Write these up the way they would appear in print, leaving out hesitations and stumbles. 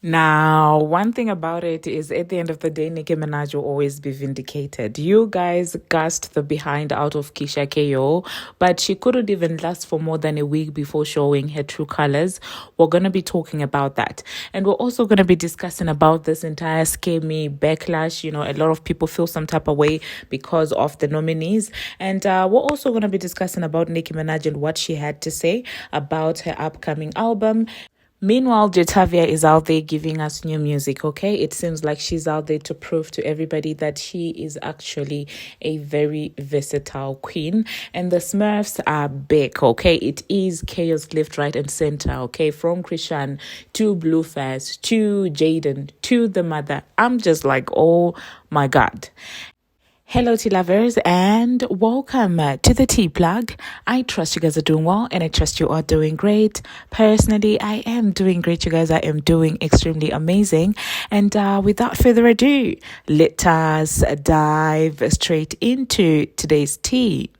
Now, one thing about it is at the end of the day, Nicki Minaj will always be vindicated. You guys gassed the behind out of Keyshia Kaoir, but she couldn't even last for more than a week before showing her true colors. We're going to be talking about that. And we're also going to be discussing about this entire scammy backlash. You know, a lot of people feel some type of way because of the nominees. And we're also going to be discussing about Nicki Minaj and what she had to say about her upcoming album. Meanwhile, Jatavia is out there giving us new music, okay? It seems like she's out there to prove to everybody that she is actually a very versatile queen. And the Smurfs are back, okay? It is chaos left, right, and center, okay? From Krishan to Blueface to Jaden to the mother. I'm just like, oh my God. Hello, tea lovers, and welcome to the Tea Plug. I trust you guys are doing well, and I trust you are doing great. Personally, I am doing great, you guys. I am doing extremely amazing. And without further ado, let us dive straight into today's tea.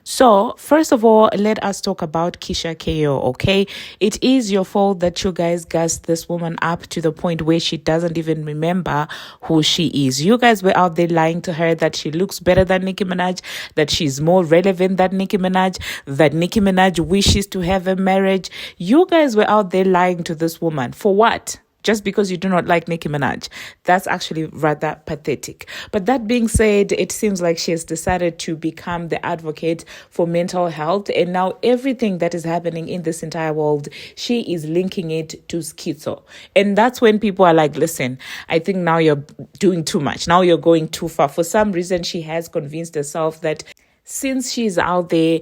So, first of all, let us talk about Keyshia Kaoir, okay? It is your fault that you guys gassed this woman up to the point where she doesn't even remember who she is. You guys were out there lying to her that she looks better than Nicki Minaj, that she's more relevant than Nicki Minaj, that Nicki Minaj wishes to have a marriage. You guys were out there lying to this woman. For what? Just because you do not like Nicki Minaj. That's actually rather pathetic. But that being said, it seems like she has decided to become the advocate for mental health. And now everything that is happening in this entire world, she is linking it to schizo. And that's when people are like, listen, I think now you're doing too much. Now you're going too far. For some reason, she has convinced herself that since she's out there,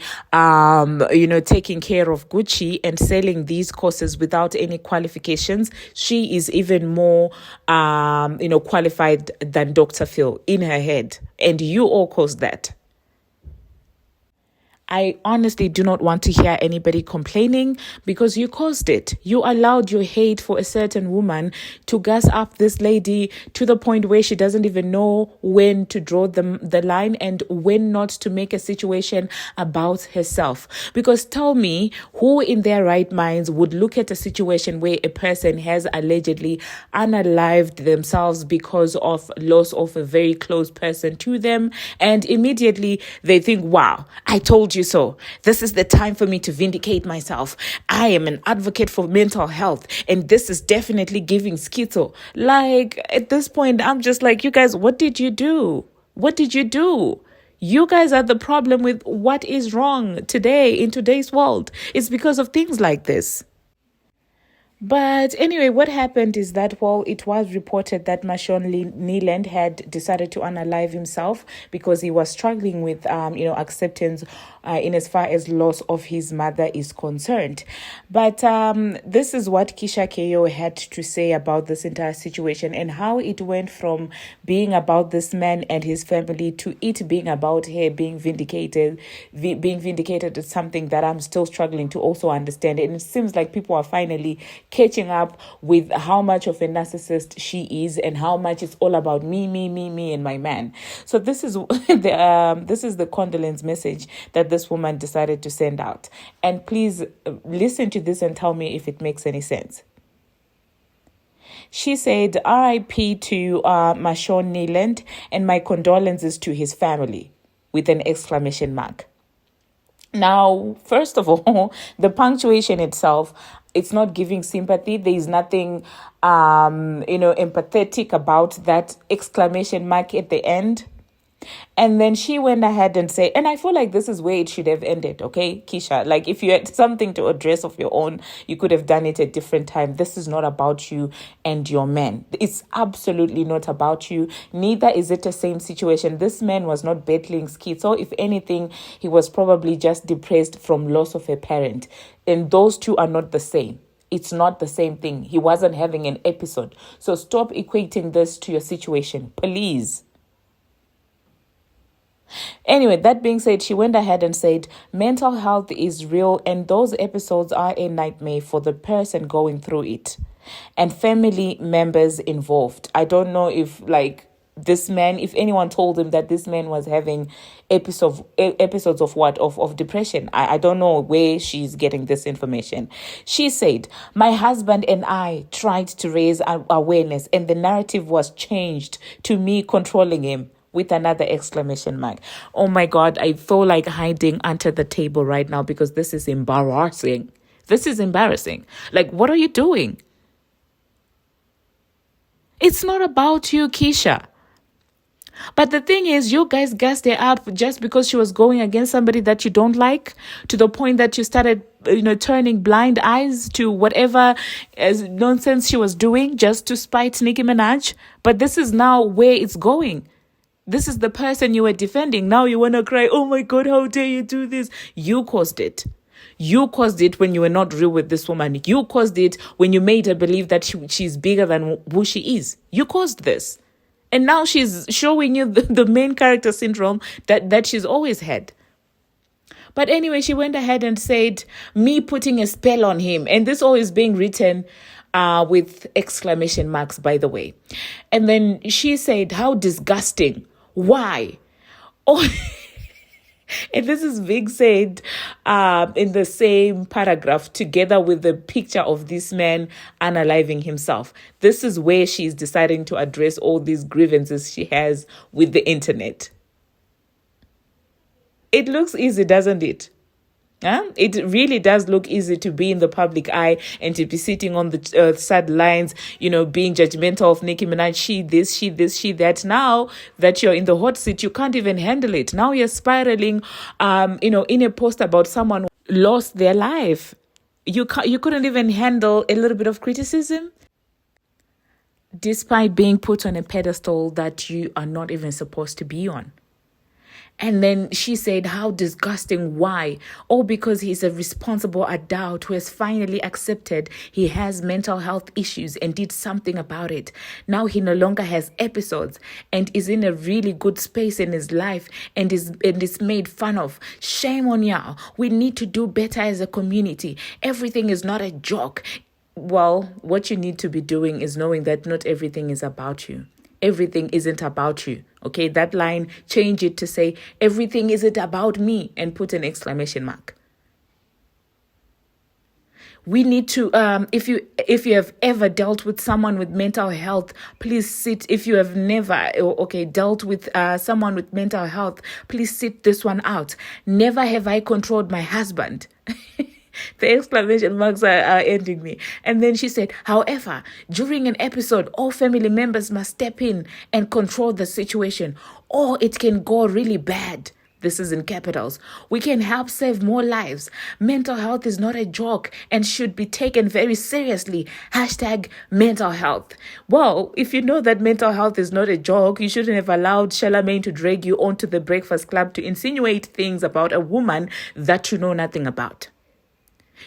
taking care of Gucci and selling these courses without any qualifications, she is even more, qualified than Dr. Phil in her head. And you all caused that. I honestly do not want to hear anybody complaining because you caused it. You allowed your hate for a certain woman to gas up this lady to the point where she doesn't even know when to draw the line and when not to make a situation about herself. Because tell me, who in their right minds would look at a situation where a person has allegedly unalived themselves because of loss of a very close person to them, and immediately they think, wow, I told you so. This is the time for me to vindicate myself. I am an advocate for mental health, and this is definitely giving schizo. Like, at this point, I'm just like, you guys, what did you do? What did you do? You guys are the problem with what is wrong today in today's world. It's because of things like this. But anyway, what happened is that, well, it was reported that Marshawn Neeland had decided to unalive himself because he was struggling with, acceptance in as far as loss of his mother is concerned. But this is what Keyshia Kaoir had to say about this entire situation and how it went from being about this man and his family to it being about her being vindicated. Being vindicated is something that I'm still struggling to also understand. And it seems like people are finally catching up with how much of a narcissist she is and how much it's all about me, and my man. So this is the condolence message that this woman decided to send out. And please listen to this and tell me if it makes any sense. She said, R.I.P. to Marshawn Neeland and my condolences to his family, with an exclamation mark. Now, first of all, the punctuation itself, it's not giving sympathy. There is nothing, empathetic about that exclamation mark at the end. And then she went ahead and said, and I feel like this is where it should have ended, okay, Keyshia? Like, if you had something to address of your own, you could have done it at a different time. This is not about you and your man. It's absolutely not about you. Neither is it the same situation. This man was not battling schizo. If anything, he was probably just depressed from loss of a parent. And those two are not the same. It's not the same thing. He wasn't having an episode. So stop equating this to your situation, please. Anyway, that being said, she went ahead and said, mental health is real and those episodes are a nightmare for the person going through it and family members involved. I don't know if this man, if anyone told him that this man was having episodes of what? Of depression. I don't know where she's getting this information. She said, my husband and I tried to raise awareness and the narrative was changed to me controlling him, with another exclamation mark. Oh my God, I feel like hiding under the table right now because this is embarrassing. This is embarrassing. Like, what are you doing? It's not about you, Keyshia. But the thing is, you guys gassed her up just because she was going against somebody that you don't like, to the point that you started, turning blind eyes to whatever nonsense she was doing just to spite Nicki Minaj. But this is now where it's going. This is the person you were defending. Now you want to cry, oh my God, how dare you do this? You caused it. You caused it when you were not real with this woman. You caused it when you made her believe that she's bigger than who she is. You caused this. And now she's showing you the main character syndrome that she's always had. But anyway, she went ahead and said, me putting a spell on him. And this all is being written with exclamation marks, by the way. And then she said, how disgusting. Why? Oh, and this is being said in the same paragraph together with the picture of this man unaliving himself. This is where she's deciding to address all these grievances she has with the internet. It looks easy, doesn't it? It really does look easy to be in the public eye and to be sitting on the sidelines, being judgmental of Nicki Minaj. She this, she that. Now that you're in the hot seat, you can't even handle it. Now you're spiraling, in a post about someone who lost their life. You couldn't even handle a little bit of criticism, despite being put on a pedestal that you are not even supposed to be on. And then she said, how disgusting. Why? Oh, because he's a responsible adult who has finally accepted he has mental health issues and did something about it. Now he no longer has episodes and is in a really good space in his life and is made fun of. Shame on y'all. We need to do better as a community. Everything is not a joke. Well, what you need to be doing is knowing that not everything is about you. Everything isn't about you. Okay, that line, change it to say, everything isn't about me, and put an exclamation mark. We need to, if you have ever dealt with someone with mental health, please sit. If you have never, dealt with someone with mental health, please sit this one out. Never have I controlled my husband. The exclamation marks are ending me. And then she said, however, during an episode, all family members must step in and control the situation, or it can go really bad. This is in capitals. We can help save more lives. Mental health is not a joke and should be taken very seriously. #mental health. Well, if you know that mental health is not a joke, you shouldn't have allowed Charlamagne to drag you onto the Breakfast Club to insinuate things about a woman that you know nothing about.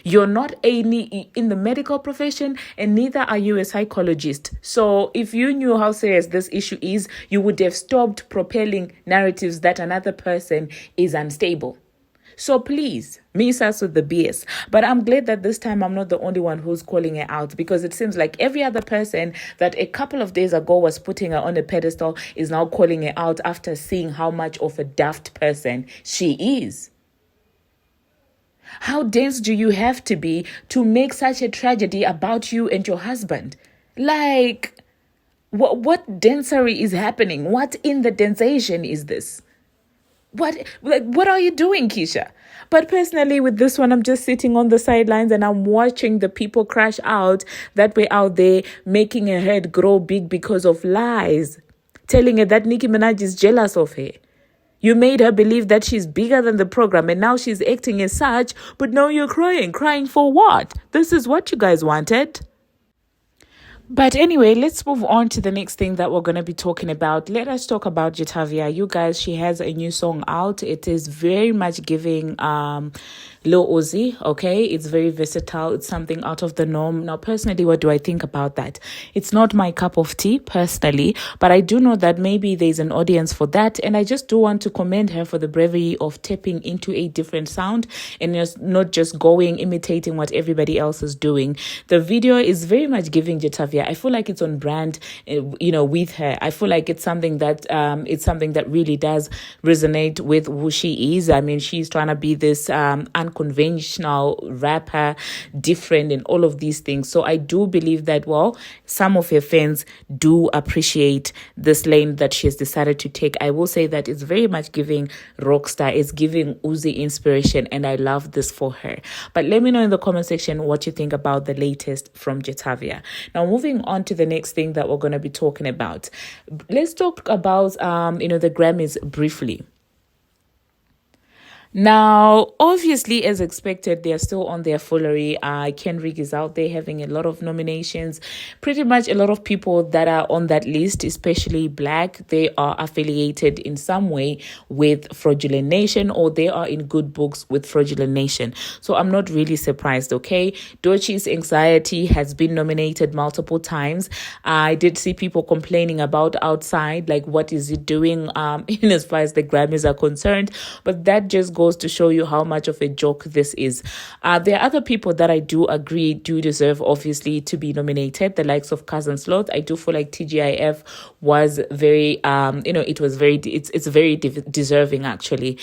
You're not in the medical profession, and neither are you a psychologist. So if you knew how serious this issue is, you would have stopped propelling narratives that another person is unstable. So please, miss us with the BS. But I'm glad that this time I'm not the only one who's calling her out, because it seems like every other person that a couple of days ago was putting her on a pedestal is now calling her out after seeing how much of a daft person she is. How dense do you have to be to make such a tragedy about you and your husband? Like, what dancery is happening? What in the densation is this? What are you doing, Keyshia? But personally, with this one, I'm just sitting on the sidelines and I'm watching the people crash out that were out there making her head grow big because of lies, telling her that Nicki Minaj is jealous of her. You made her believe that she's bigger than the program, and now she's acting as such, but now you're crying. Crying for what? This is what you guys wanted. But anyway, let's move on to the next thing that we're going to be talking about. Let us talk about Jatavia. You guys, she has a new song out. It is very much giving Lil Uzi, okay? It's very versatile. It's something out of the norm. Now, personally, what do I think about that? It's not my cup of tea, personally, but I do know that maybe there's an audience for that, and I just do want to commend her for the bravery of tapping into a different sound and just not just imitating what everybody else is doing. The video is very much giving Jatavia Jatavia, I feel like it's on brand, with her. I feel like it's something that really does resonate with who she is. I mean, she's trying to be this unconventional rapper, different, and all of these things. So I do believe that, well, some of her fans do appreciate this lane that she has decided to take. I will say that it's very much giving rockstar, it's giving Uzi inspiration, and I love this for her. But let me know in the comment section what you think about the latest from Jatavia. Now, moving on to the next thing that we're going to be talking about. Let's talk about the Grammys briefly. Now, obviously, as expected, they're still on their foolery. Kendrick is out there having a lot of nominations. Pretty much a lot of people that are on that list, especially Black, they are affiliated in some way with Fraudulent Nation, or they are in good books with Fraudulent Nation. So I'm not really surprised, okay? Doechii's Anxiety has been nominated multiple times. I did see people complaining about Outside, like what is it doing in as far as the Grammys are concerned. But that just goes to show you how much of a joke this is. There are other people that I do agree do deserve, obviously, to be nominated. The likes of Cousin Sloth. I do feel like TGIF was very, it's very deserving, actually.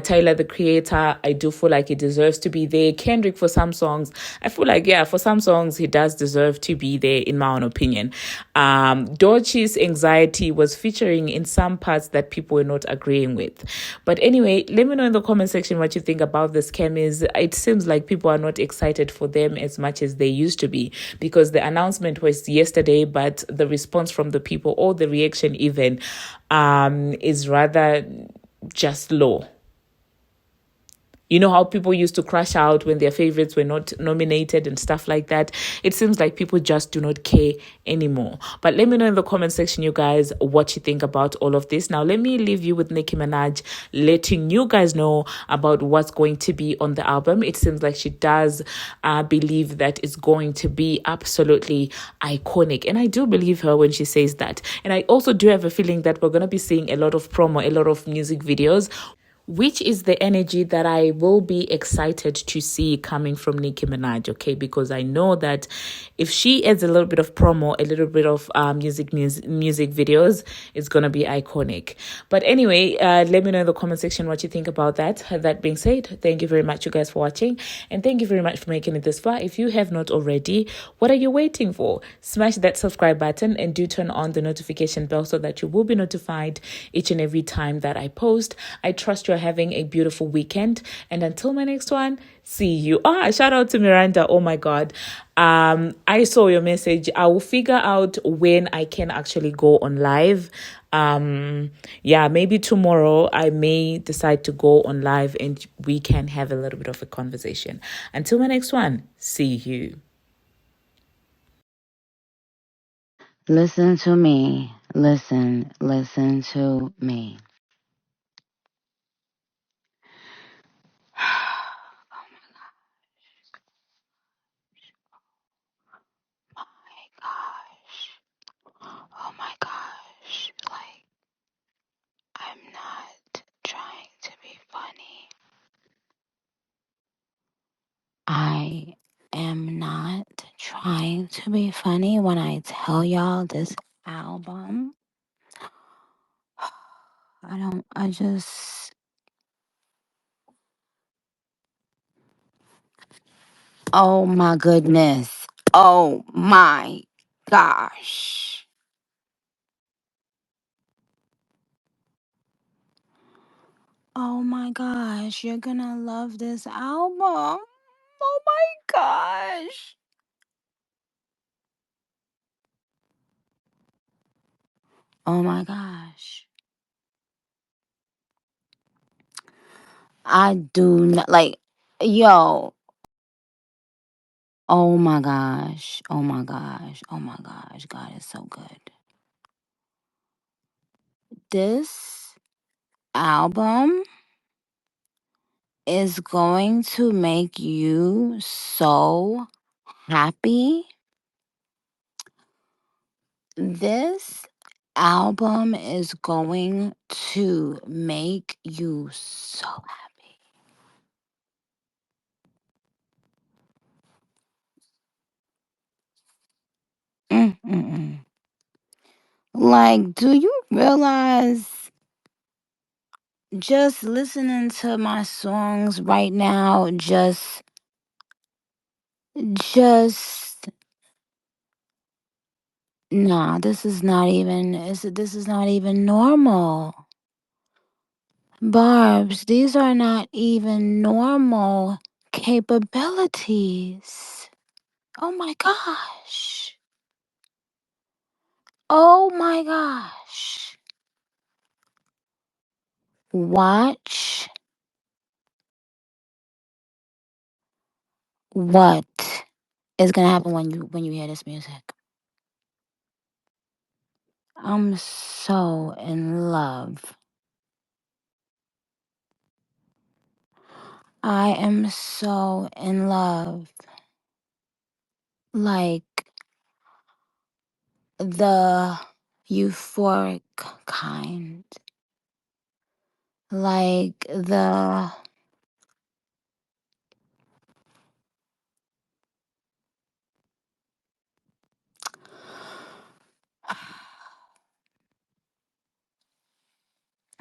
Tyler, the Creator, I do feel like he deserves to be there. Kendrick, for some songs, I feel like, yeah, for some songs, he does deserve to be there, in my own opinion. Doechii's Anxiety was featuring in some parts that people were not agreeing with. But anyway, let me know in the comment section what you think about this Grammys. It seems like people are not excited for them as much as they used to be, because the announcement was yesterday, but the response from the people, or the reaction even, is rather just low. You know how people used to crash out when their favorites were not nominated and stuff like that? It seems like people just do not care anymore. But let me know in the comment section, you guys, what you think about all of this. Now, let me leave you with Nicki Minaj letting you guys know about what's going to be on the album. It seems like she does believe that it's going to be absolutely iconic. And I do believe her when she says that. And I also do have a feeling that we're going to be seeing a lot of promo, a lot of music videos, which is the energy that I will be excited to see coming from Nicki Minaj, okay? Because I know that if she adds a little bit of promo, a little bit of music videos, it's going to be iconic. But anyway, let me know in the comment section what you think about that. That being said, thank you very much, you guys, for watching. And thank you very much for making it this far. If you have not already, what are you waiting for? Smash that subscribe button and do turn on the notification bell so that you will be notified each and every time that I post. I trust you're having a beautiful weekend, and until my next one, see you. Shout out to Miranda. Oh my god, I saw your message. I will figure out when I can actually go on live. Maybe tomorrow I may decide to go on live and we can have a little bit of a conversation. Until my next one, see you. Listen to me. Listen to me. Oh my gosh. Like, I'm not trying to be funny. I am not trying to be funny when I tell y'all this album. I just. Oh my goodness. Oh my gosh. Oh my gosh. You're gonna love this album. Oh my gosh. Oh my gosh. I do not like, yo. Oh my gosh. Oh my gosh. Oh my gosh. God is so good. This album is going to make you so happy. This album is going to make you so happy. Mm, mm, Like, do you realize just listening to my songs right now, just nah, this is not even normal. Barbs, these are not even normal capabilities. Oh my gosh. Oh my gosh. Watch what is gonna happen when you hear this music. I'm so in love. I am so in love. Like the euphoric kind. Like the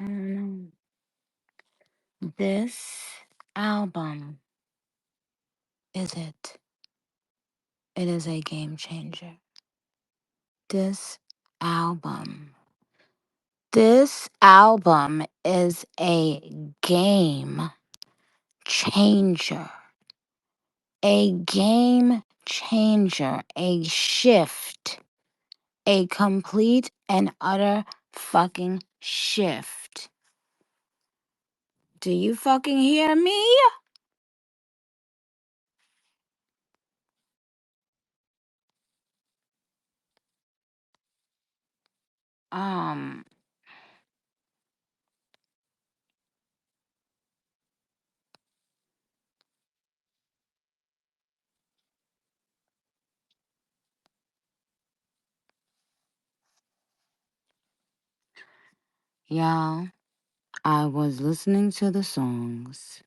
I don't know. This album is it. It is a game changer. This album. This album is a game changer. A game changer. A shift. A complete and utter fucking shift. Do you fucking hear me? Um, y'all, I was listening to the songs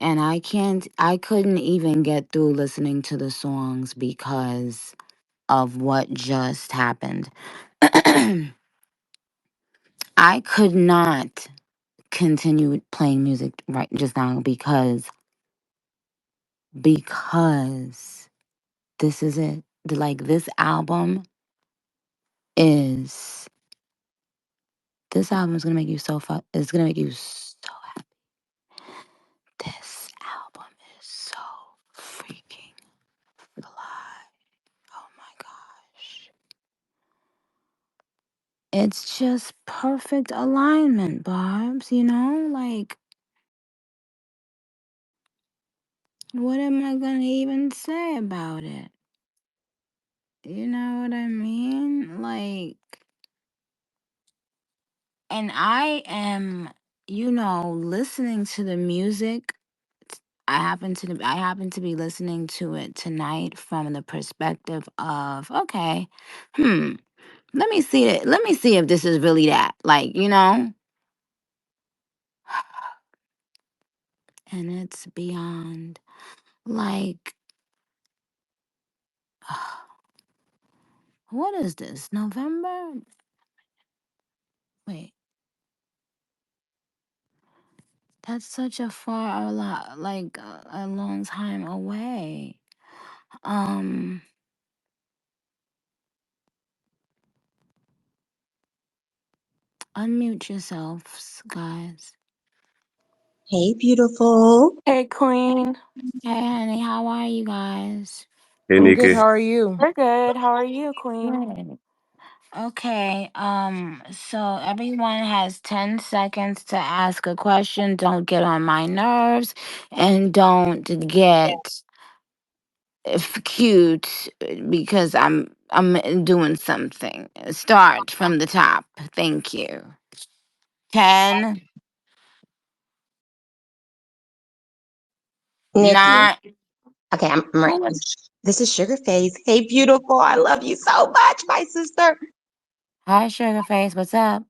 and I couldn't even get through listening to the songs because of what just happened. I could not continue playing music right just now because this is it. Like is this album is gonna make you so it's gonna make you so happy. This album is so freaking fly. Oh my gosh. It's just perfect alignment, Barbs, you know? Like, what am I gonna even say about it? You know what I mean? Like, and I am, listening to the music. I happen to be listening to it tonight from the perspective of, okay, hmm, let me see it. Let me see if this is really that. Like, and it's beyond like what is this? November? Wait, that's such a far a lot like a long time away. Um Unmute yourselves, guys. Hey, beautiful. Hey, Queen. Hey honey, how are you guys? Hey, I'm good. How Nikki. are you? We're good. How are you, Queen? Good. Okay, so everyone has 10 seconds to ask a question. Don't get on my nerves and don't get cute because I'm doing something. Start from the top. Thank you. 10, Nikki. 9. Okay, I'm ready. Who was This is Sugar Face. Hey, beautiful. I love you so much, my sister. Hi Sugar Face, what's up?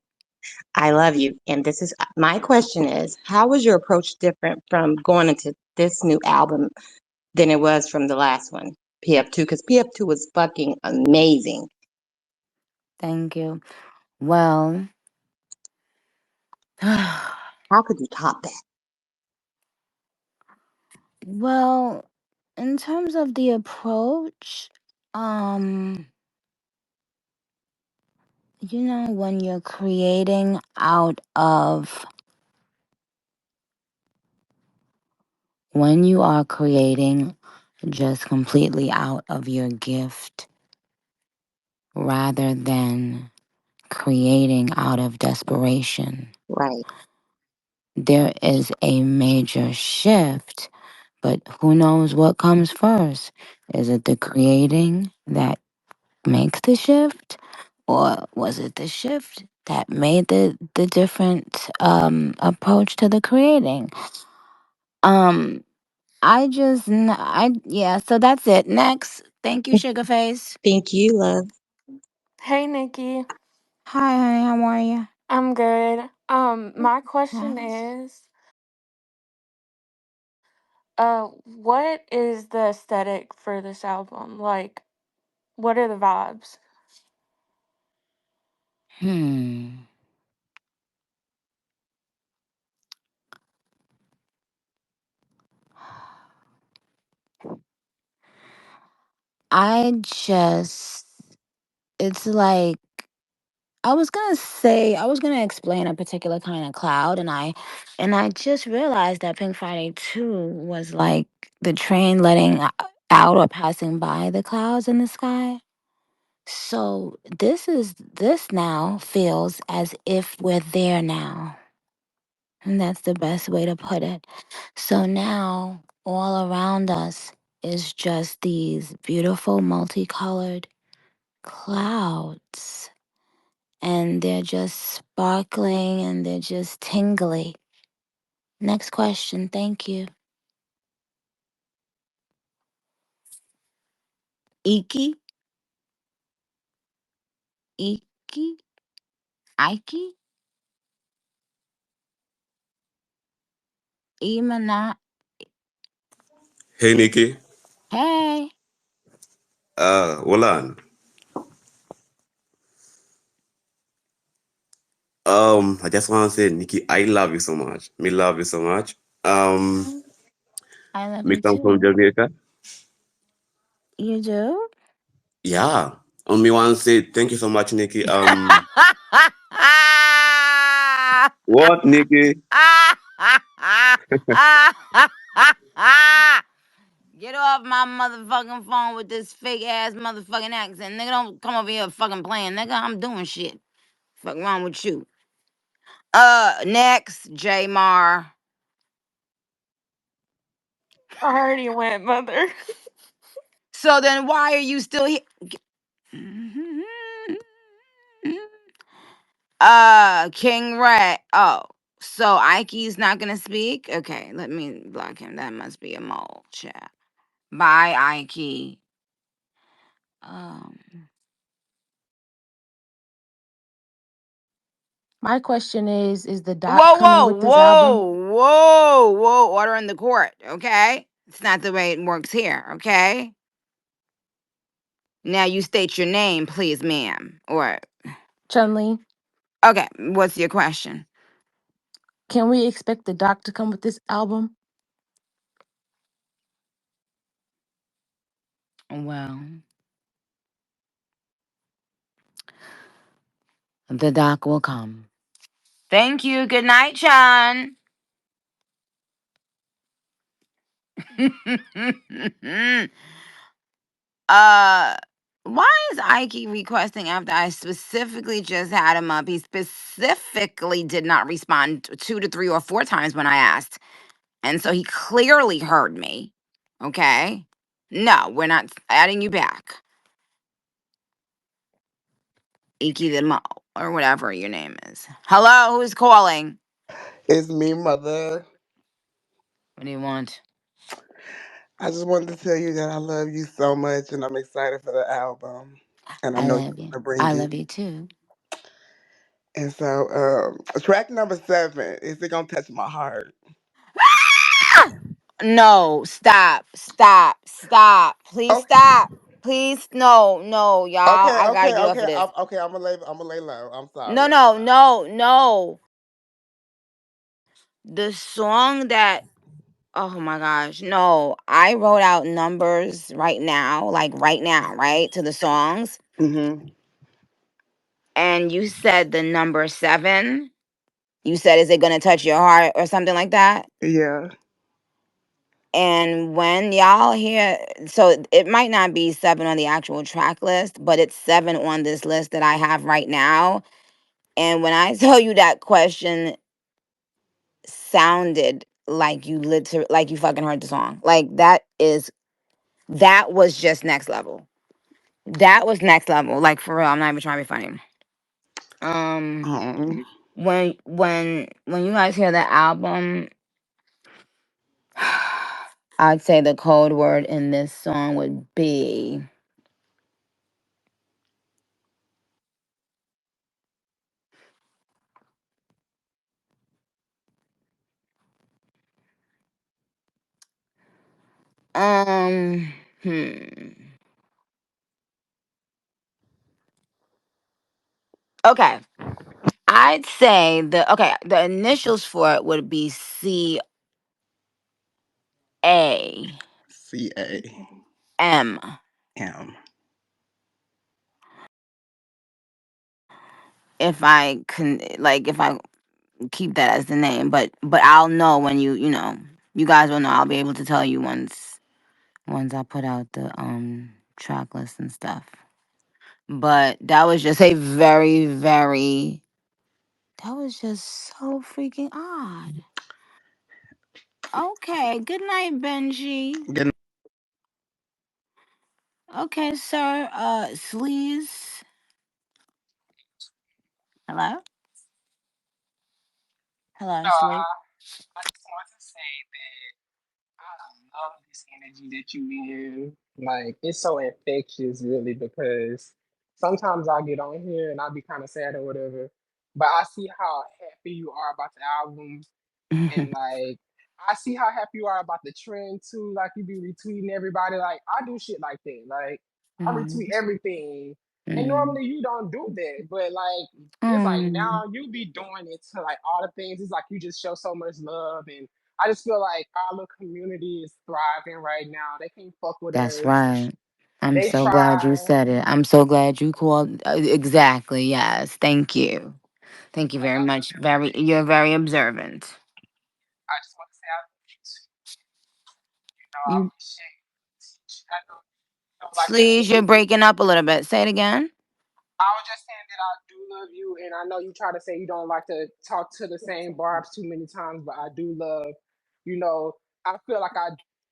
I love you. And this is my question is, how was your approach different from going into this new album than it was from the last one, PF2? Because PF2 was fucking amazing. Thank you. Well, How could you top that? well, in terms of the approach, um, when you're creating out of when you are creating just completely out of your gift rather than creating out of desperation, Right. there is a major shift. But who knows what comes first? Is it the creating that makes the shift? Or was it the shift that made the different approach to the creating? Um, yeah, so that's it. Next. Thank you, Sugar Face. Thank you, love. Hey, Nikki. Hi, honey, how are you? I'm good. My question Nice. is, what is the aesthetic for this album? Like, what are the vibes? Hmm. I just, it's like, I was gonna explain a particular kind of cloud, and I just realized that Pink Friday 2 was like the train letting out or passing by the clouds in the sky. So this now feels as if we're there now. And that's the best way to put it. So now all around us is just these beautiful multicolored clouds. And they're just sparkling and they're just tingly. Next question. Thank you. Iki? Iki? Ike? Imana? Hey Nikki, Hey. Wolan. I just want to say, Nikki, I love you so much. Me love you so much. I love Me you come from too. Jamaica. You do? Yeah. Me want to say thank you so much, Nikki. What, Nikki? Get off my motherfucking phone with this fake ass motherfucking accent. Nigga, don't come over here fucking playing. Nigga, I'm doing shit. Fuck wrong with you? Next, J Mar. I already went, mother. So then why are you still here? King Ray. Oh, so Ike's not gonna speak? Okay, let me block him. That must be a mole chat. Bye, Ike. Um, My question is the doc whoa, coming whoa, with this album? whoa. Order in the court, okay? It's not the way it works here, okay? Now you state your name, please, ma'am. Or, Chun-Li, okay, what's your question? can we expect the doc to come with this album? Well, the doc will come. Thank you. Good night, Sean. uh, why is Ike requesting after I specifically just had him up? He specifically did not respond 2 to 3 or 4 times when I asked. And so he clearly heard me. Okay. No, we're not adding you back. Iki the Mo, or whatever your name is. Hello, who's calling? It's me, mother. What do you want? I just wanted to tell you that I love you so much and I'm excited for the album. And I I know you're love you. gonna bring I it. love you too. And so, track number 7, is it gonna touch my heart? No, stop. Please Okay, stop. Please, no, no, y'all. Okay, I gotta okay, get off okay, of this. okay. I'm gonna lay low. I'm No, sorry. no, no, no. The song that, oh my gosh, no. I wrote out numbers right now, like right now, right? To the songs. Mm-hmm. And you said the number 7. You said, is it gonna touch your heart or something like that? Yeah. And when y'all hear, so it might not be 7 on the actual track list, but it's 7 on this list that I have right now. And when I tell you that question sounded like you literally, like you fucking heard the song, like that was just next level. That was next level. Like for real, I'm not even trying to be funny. Um, Um, when you guys hear the album, I'd say the code word in this song would be um hmm. Okay. I'd say the initials for it would be CAM. CAM. If I can, like, if I keep that as the name, but I'll know when you guys will know. I'll be able to tell you once I put out the track list and stuff. But that was just a very, very, that was just so freaking odd. Okay, good night, Benji. Good. Okay, sir. Sleaze. Hello? Hello, No, Sleaze. I just want to say that I love this energy that you in. Like, it's so infectious, really, because sometimes I get on here and I be kind of sad or whatever, but I see how happy you are about the album, and like I see how happy you are about the trend too. Like you be retweeting everybody. Like I do shit like that. Like I retweet Mhm, everything. And mhm. normally you don't do that. But like it's like Mm, now you be doing it to like all the things. It's like you just show so much love, and I just feel like our little community is thriving right now. They can't fuck with that's us. right. I'm They so glad you try. said it. I'm so glad you called. Exactly. Yes. Thank you. Thank you Like very I love much. Very, everything. you're very observant. I just want to say I love you too. You know, I You, appreciate it. I know like Sleaze, you're breaking up a little bit. Say it again. I was just saying that I do love you, and I know you try to say you don't like to talk to the same barbs too many times, but I do love, you know, I feel like I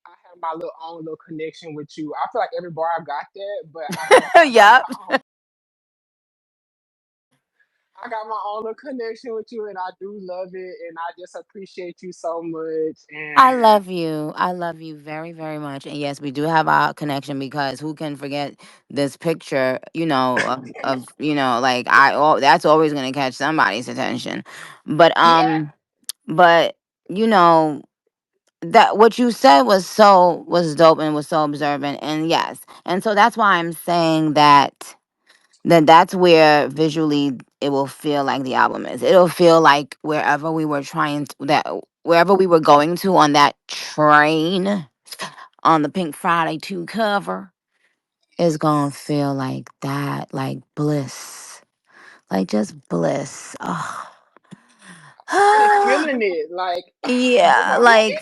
have my little own little connection with you. I feel like every barb got that, but I feel like I got Yup. I got my own little connection with you, and I do love it, and I just appreciate you so much. I And love you. I love you very, very much. And yes, we do have our connection because who can forget this picture, like that's always gonna catch somebody's attention. But yeah, but you know, that what you said was dope and was so observant. And yes. And so that's why I'm saying that's where visually it will feel like the album is. It'll feel like wherever we were going to on that train on the Pink Friday 2 cover is gonna feel like that, like bliss, like just bliss. Oh. already feeling it. Like the Yeah, way like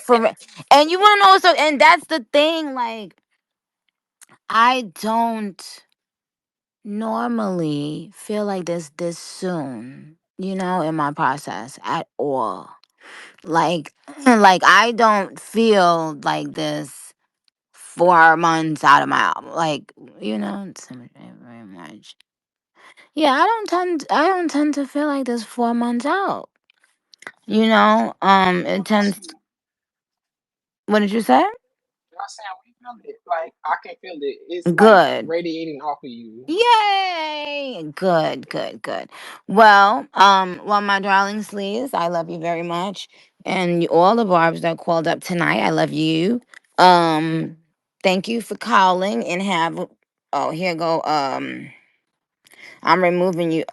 and you want to know, so and that's the thing, like I don't normally feel like this soon, in my process at all. Like like I don't feel like this 4 months out of my album. Like, so much very much. Yeah, I don't tend to feel like this 4 months out. It tends. What did you say? I'm saying, we feel it. Like I can feel it. It's like Good. radiating off of you. Yay! Good, good, good. Well, my darling sleeves, I love you very much. And all the barbs that called up tonight, I love you. Um, Thank you for calling and have Oh, here go. I'm removing you.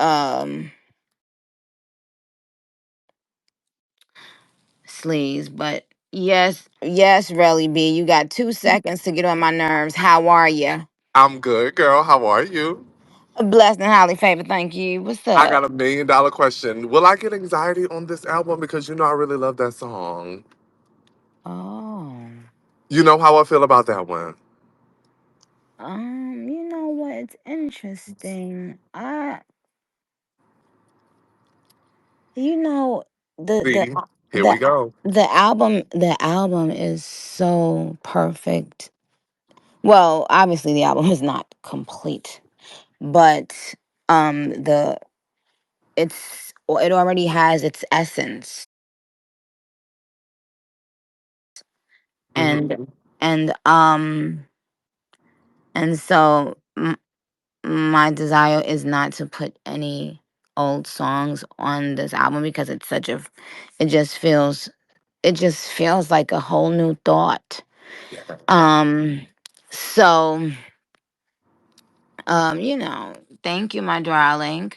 Sleaze, but yes, Relly B. You got 2 seconds to get on my nerves. How are you? I'm good, girl. How are you? Blessed and highly favored. Thank you. What's I up? got $1 million question. Will I get anxiety on this album? Because I really love that song. Oh, You know how I feel about that one. you know what? It's interesting. You know, the See, here we the go. the album is so perfect. Well, obviously the album is not complete, but the it already has its essence, and Hmm. and um and so my desire is not to put any old songs on this album because it's such a it just feels it just feels like a whole new thought. Um, so, thank you, my darling.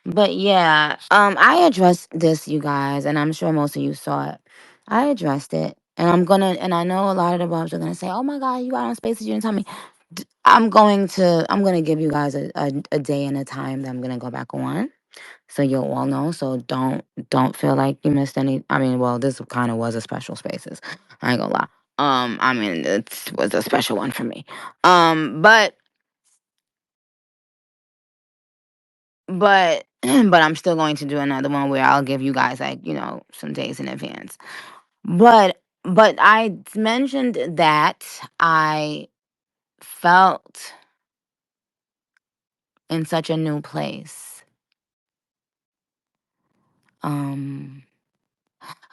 But yeah, I addressed this, you guys, and I'm sure most of you saw it. I addressed it, and I know a lot of the bubs are gonna say, "Oh my God, you got on Spaces, you didn't tell me." I'm gonna give you guys a day and a time that I'm gonna go back on, so you'll all know. So don't feel like you missed any. I mean, well, this kind of was a special Spaces. I ain't gonna lie. I mean, it was a special one for me. But but I'm still going to do another one where I'll give you guys like some days in advance. But I mentioned that I felt in such a new place. Um,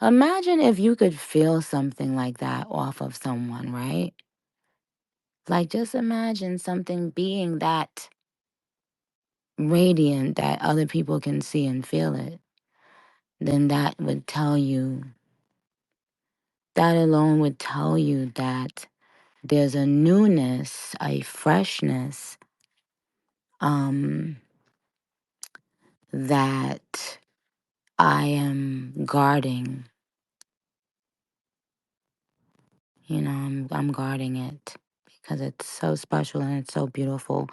Imagine if you could feel something like that off of someone, right? Like just imagine something being that radiant that other people can see and feel it. Then that alone would tell you that there's a newness, a freshness, um, that I am guarding. I'm guarding it because it's so special and it's so beautiful.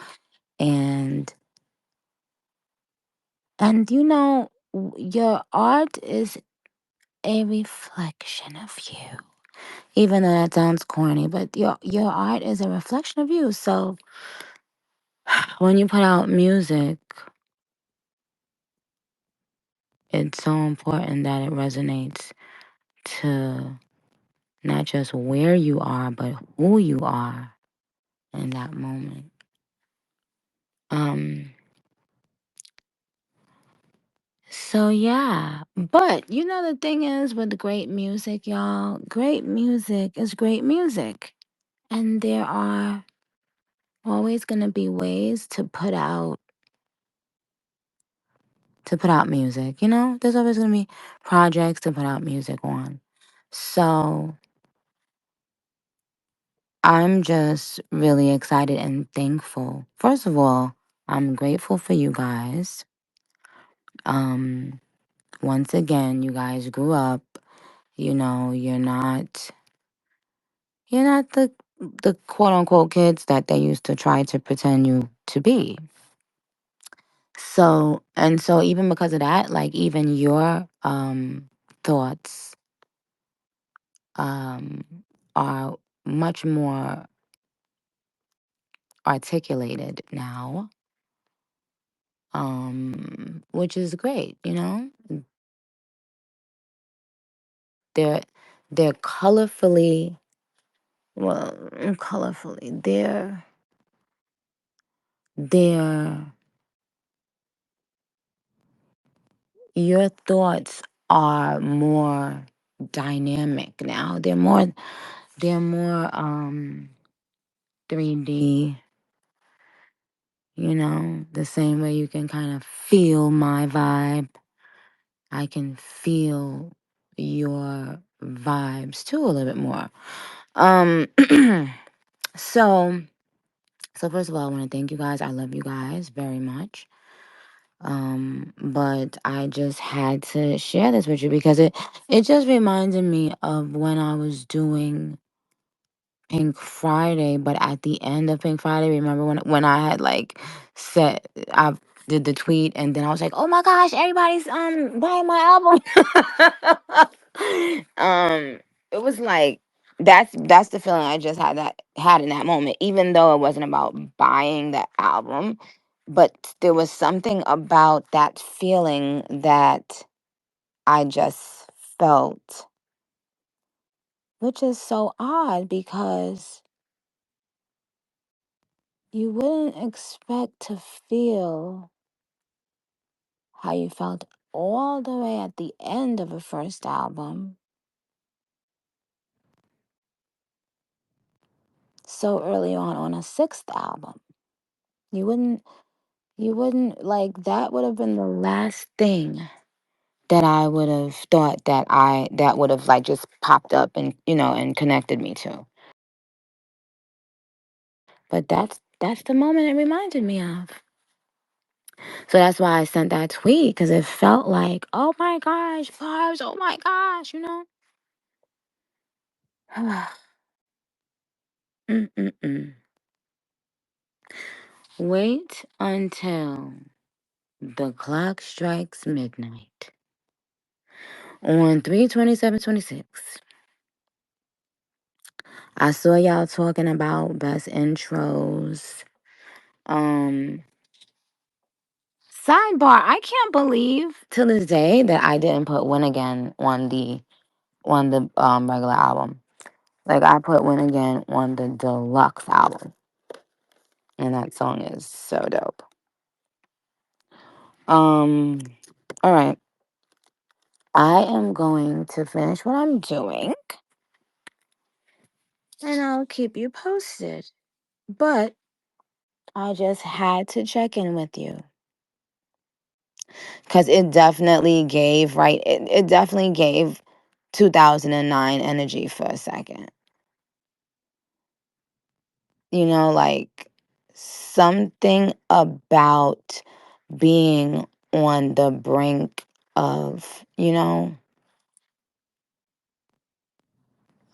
And your art is a reflection of you. Even though that sounds corny, but your art is a reflection of you. So when you put out music, it's so important that it resonates to not just where you are, but who you are in that moment. Um, so yeah. But the thing is with great music, y'all, great music is great music. And there are always gonna be ways to put out music, There's always gonna be projects to put out music on. So I'm just really excited and thankful. First of all, I'm grateful for you guys. Um, Once again, you guys grew up. You're not the quote unquote kids that they used to try to pretend you to be. So even because of that, like even your thoughts um are much more articulated now, which is great. They're they're colorfully, well, colorfully, they're your thoughts are more dynamic now. They're more 3D, the same way you can kind of feel my vibe. I can feel your vibes too a little bit more. Um so So first of all, I want to thank you guys. I love you guys very much. But I just had to share this with you because it just reminded me of when I was doing Pink Friday, but at the end of Pink Friday, remember when I had like set I did the tweet and then I was like, "Oh my gosh, everybody's buying my album." It was like that's the feeling I just had in that moment, even though it wasn't about buying the album, but there was something about that feeling that I just felt, which is so odd because you wouldn't expect to feel how you felt all the way at the end of a first album so early on a sixth album. You wouldn't like that would have been the last thing that I would have thought that would have like just popped up and and connected me to. But that's the moment it reminded me of. So that's why I sent that tweet because it felt like, oh my gosh, Barbs, oh my gosh. Mm-mm-mm. Wait until the clock strikes midnight on 3/27/26. I saw y'all talking about best intros. Um, Sidebar, I can't believe to this day that I didn't put Win Again on the regular album. Like I put Win Again on the deluxe album. And that song is so dope. Um, all right. I am going to finish what I'm doing and I'll keep you posted. But I just had to check in with you because it definitely gave, right? It definitely gave 2009 energy for a second. Like something about being on the brink of,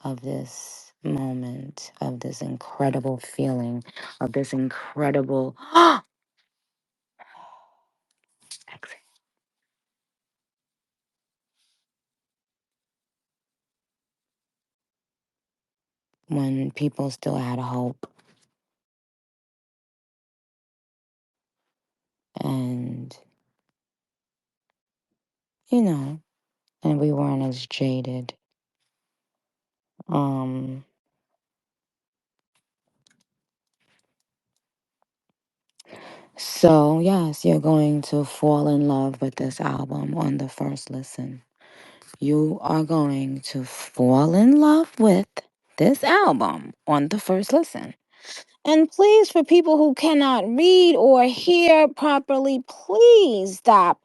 of this moment, of this incredible feeling, of this incredible exhale. When people still had hope and, and we weren't as jaded. Um, so yes, you're going to fall in love with this album on the first listen. You are going to fall in love with this album on the first listen. And please, for people who cannot read or hear properly, please stop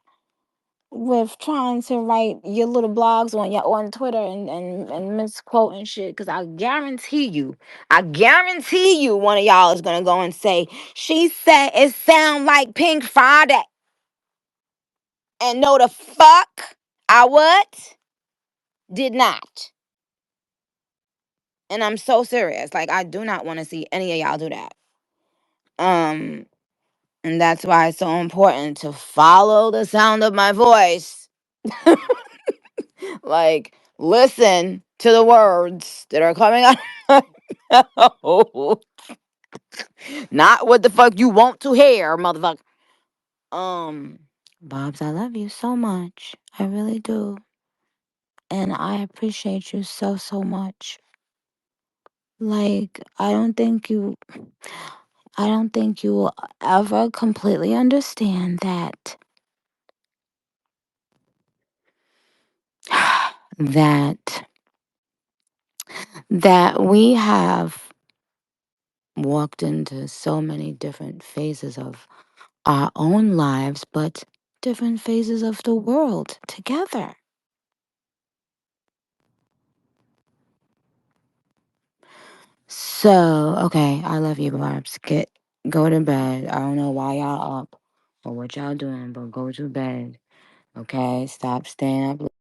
with trying to write your little blogs on Twitter and misquote and shit. Because I guarantee you, one of y'all is gonna go and say, "She said it sound like Pink Friday," and no, the fuck, I what did not. And I'm so serious. Like I do not want to see any of y'all do that. Um. And that's why it's so important to follow the sound of my voice. Like, listen to the words that are coming out of my mouth. Not what the fuck you want to hear, motherfucker. Um, Bobs, I love you so much. I really do. And I appreciate you so, so much. Like, I don't think you will ever completely understand that we have walked into so many different phases of our own lives, but different phases of the world together. So, okay, I love you, Barbs. Go to bed. I don't know why y'all up or what y'all doing, but go to bed. Okay? Stop staying up